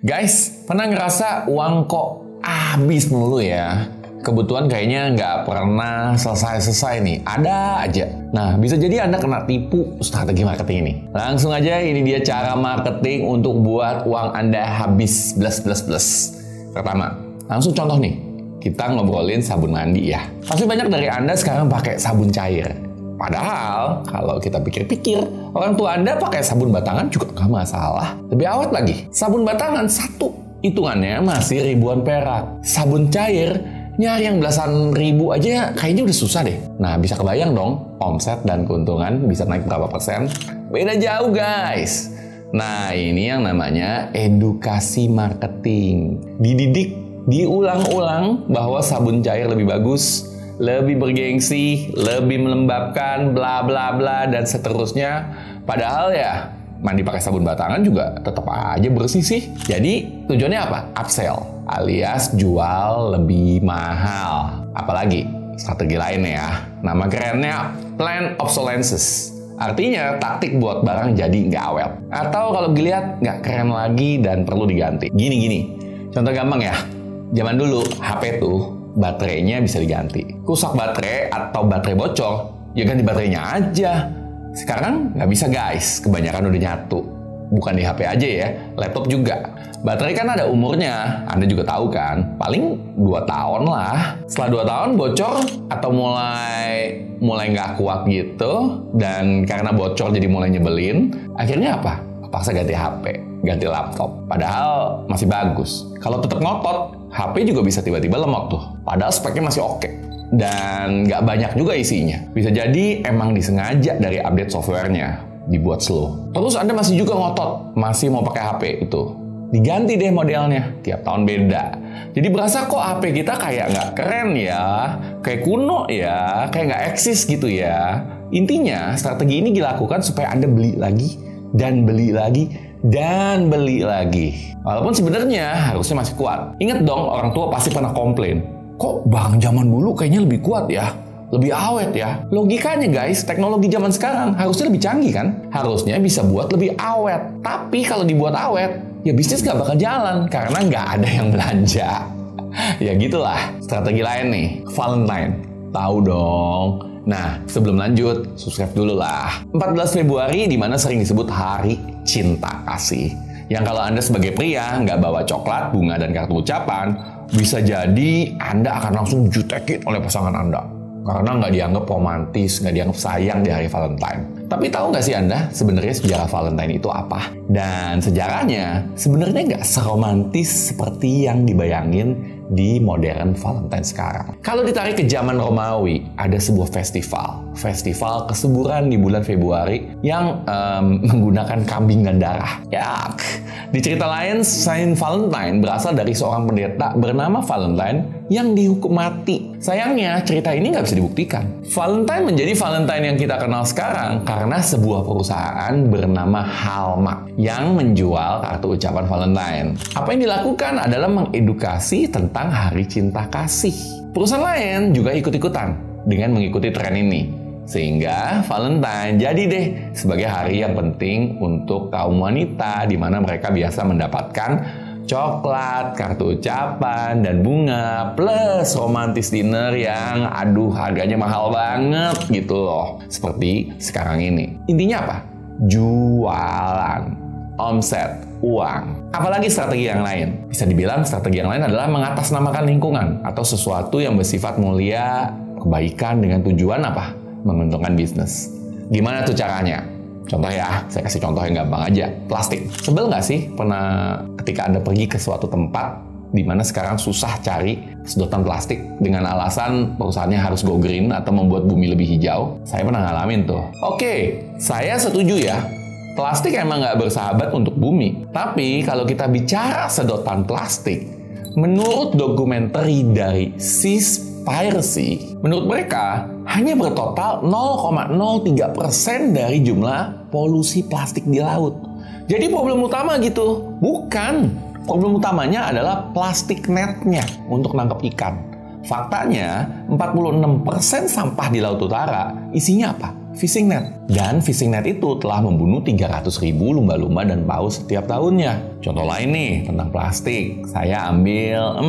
Guys, pernah ngerasa uang kok habis melulu ya? Kebutuhan kayaknya nggak pernah selesai-selesai nih. Ada aja. Nah, bisa jadi Anda kena tipu strategi marketing ini. Langsung aja, ini dia cara marketing untuk buat uang Anda habis plus. Pertama, langsung contoh nih. Kita ngobrolin sabun mandi ya. Pasti banyak dari Anda sekarang pakai sabun cair. Padahal, kalau kita pikir-pikir, orang tua Anda pakai sabun batangan juga nggak masalah. Lebih awet lagi, sabun batangan satu, hitungannya masih ribuan perak. Sabun cair, nyari yang belasan ribu aja kayaknya udah susah deh. Nah, bisa kebayang dong, omset dan keuntungan bisa naik berapa persen? Beda jauh guys. Nah, ini yang namanya edukasi marketing. Dididik, diulang-ulang bahwa sabun cair lebih bagus, lebih bergengsi, lebih melembabkan, bla bla bla, dan seterusnya. Padahal ya, mandi pakai sabun batangan juga tetap aja bersih sih. Jadi, tujuannya apa? Upsell, alias jual lebih mahal. Apalagi, strategi lainnya ya. Nama kerennya Planned Obsolescence. Artinya, taktik buat barang jadi nggak awet. Atau kalau dilihat, nggak keren lagi dan perlu diganti. Gini. Contoh gampang ya. Zaman dulu, HP tuh, baterainya bisa diganti. Rusak baterai atau baterai bocor, ya ganti baterainya aja. Sekarang nggak bisa guys, kebanyakan udah nyatu. Bukan di HP aja ya, laptop juga. Baterai kan ada umurnya, Anda juga tahu kan, paling 2 tahun lah. Setelah 2 tahun bocor atau mulai nggak kuat gitu, dan karena bocor jadi mulai nyebelin, akhirnya apa? Paksa ganti HP, ganti laptop. Padahal masih bagus. Kalau tetap ngotot, HP juga bisa tiba-tiba lemot tuh. Padahal speknya masih oke. Dan nggak banyak juga isinya. Bisa jadi emang disengaja dari update softwarenya, dibuat slow. Terus Anda masih juga ngotot, masih mau pakai HP itu. Diganti deh modelnya, tiap tahun beda. Jadi berasa kok HP kita kayak nggak keren ya, kayak kuno ya, kayak nggak eksis gitu ya. Intinya, strategi ini dilakukan supaya Anda beli lagi, dan beli lagi, dan beli lagi. Walaupun sebenarnya harusnya masih kuat. Ingat dong, orang tua pasti pernah komplain. Kok barang zaman dulu kayaknya lebih kuat ya? Lebih awet ya? Logikanya guys, teknologi zaman sekarang harusnya lebih canggih kan? Harusnya bisa buat lebih awet. Tapi kalau dibuat awet, ya bisnis nggak bakal jalan. Karena nggak ada yang belanja. Ya gitulah. Strategi lain nih, Valentine. Tahu dong. Nah, sebelum lanjut, subscribe dulu lah. 14 Februari dimana sering disebut Hari Cinta Kasih. Yang kalau Anda sebagai pria nggak bawa coklat, bunga, dan kartu ucapan, bisa jadi Anda akan langsung dijutekin oleh pasangan Anda. Karena nggak dianggap romantis, nggak dianggap sayang di hari Valentine. Tapi tahu nggak sih Anda sebenarnya sejarah Valentine itu apa? Dan sejarahnya sebenarnya nggak seromantis seperti yang dibayangin di modern Valentine sekarang. Kalau ditarik ke zaman Romawi, ada sebuah festival kesuburan di bulan Februari yang menggunakan kambing dan darah. Yak. Di cerita lain, Saint Valentine berasal dari seorang pendeta bernama Valentine yang dihukum mati. Sayangnya, cerita ini nggak bisa dibuktikan. Valentine menjadi Valentine yang kita kenal sekarang karena sebuah perusahaan bernama Hallmark yang menjual kartu ucapan Valentine. Apa yang dilakukan adalah mengedukasi tentang Hari Cinta Kasih. Perusahaan lain juga ikut-ikutan dengan mengikuti tren ini. Sehingga Valentine jadi deh sebagai hari yang penting untuk kaum wanita di mana mereka biasa mendapatkan coklat, kartu ucapan, dan bunga, plus romantis dinner yang harganya mahal banget gitu loh. Seperti sekarang ini. Intinya apa? Jualan, omset, uang. Apalagi strategi yang lain. Bisa dibilang strategi yang lain adalah mengatasnamakan lingkungan atau sesuatu yang bersifat mulia, kebaikan dengan tujuan apa? Menguntungkan bisnis. Gimana tuh caranya? Contoh ya, saya kasih contoh yang gampang aja. Plastik. Sebel nggak sih pernah ketika Anda pergi ke suatu tempat di mana sekarang susah cari sedotan plastik dengan alasan perusahaannya harus go green atau membuat bumi lebih hijau? Saya pernah ngalamin tuh. Oke, saya setuju ya. Plastik emang nggak bersahabat untuk bumi. Tapi kalau kita bicara sedotan plastik, menurut dokumenter dari Seaspiracy, menurut mereka hanya bertotal 0,03% dari jumlah polusi plastik di laut. Jadi problem utama gitu? Bukan. Problem utamanya adalah plastik netnya untuk nangkep ikan. Faktanya, 46% sampah di Laut Utara isinya apa? Fishing net. Dan fishing net itu telah membunuh 300.000 lumba-lumba dan paus setiap tahunnya. Contoh lain nih, tentang plastik. Saya ambil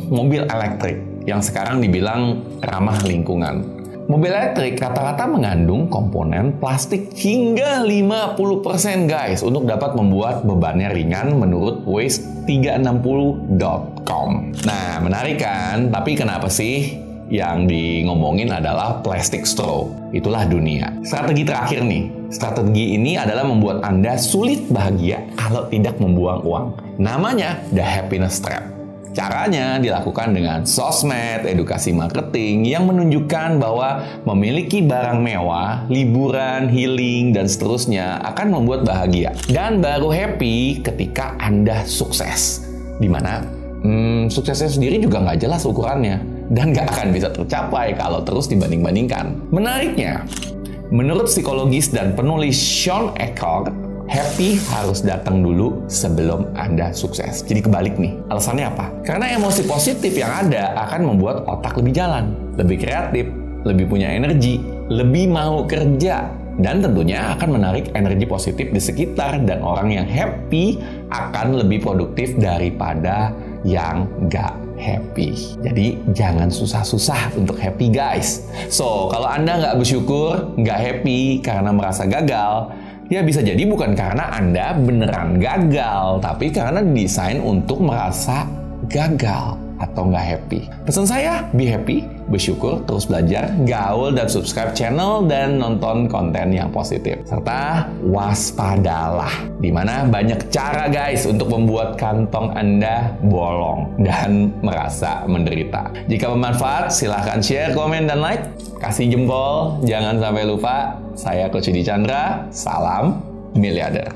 mobil elektrik yang sekarang dibilang ramah lingkungan. Mobil elektrik rata-rata mengandung komponen plastik hingga 50% guys untuk dapat membuat bebannya ringan menurut waste360.com. Nah, menarik kan? Tapi kenapa sih yang ngomongin adalah plastic straw? Itulah dunia. Strategi terakhir nih. Strategi ini adalah membuat Anda sulit bahagia kalau tidak membuang uang. Namanya the happiness trap. Caranya dilakukan dengan sosmed, edukasi marketing yang menunjukkan bahwa memiliki barang mewah, liburan, healing, dan seterusnya akan membuat bahagia. Dan baru happy ketika Anda sukses. Dimana suksesnya sendiri juga nggak jelas ukurannya. Dan nggak akan bisa tercapai kalau terus dibanding-bandingkan. Menariknya, menurut psikologis dan penulis Shawn Achor, happy harus datang dulu sebelum Anda sukses. Jadi kebalik nih. Alasannya apa? Karena emosi positif yang ada akan membuat otak lebih jalan, lebih kreatif, lebih punya energi, lebih mau kerja, dan tentunya akan menarik energi positif di sekitar, dan orang yang happy akan lebih produktif daripada yang nggak happy. Jadi jangan susah-susah untuk happy guys. So, kalau Anda nggak bersyukur, nggak happy karena merasa gagal, ya bisa jadi bukan karena Anda beneran gagal, tapi karena didesain untuk merasa gagal atau nggak happy. Pesan saya, be happy, bersyukur, terus belajar, gaul, dan subscribe channel, dan nonton konten yang positif. Serta waspadalah, dimana banyak cara guys untuk membuat kantong Anda bolong dan merasa menderita. Jika bermanfaat, silahkan share, komen, dan like. Kasih jempol, jangan sampai lupa. Saya Coach Yudi Chandra, salam miliarder.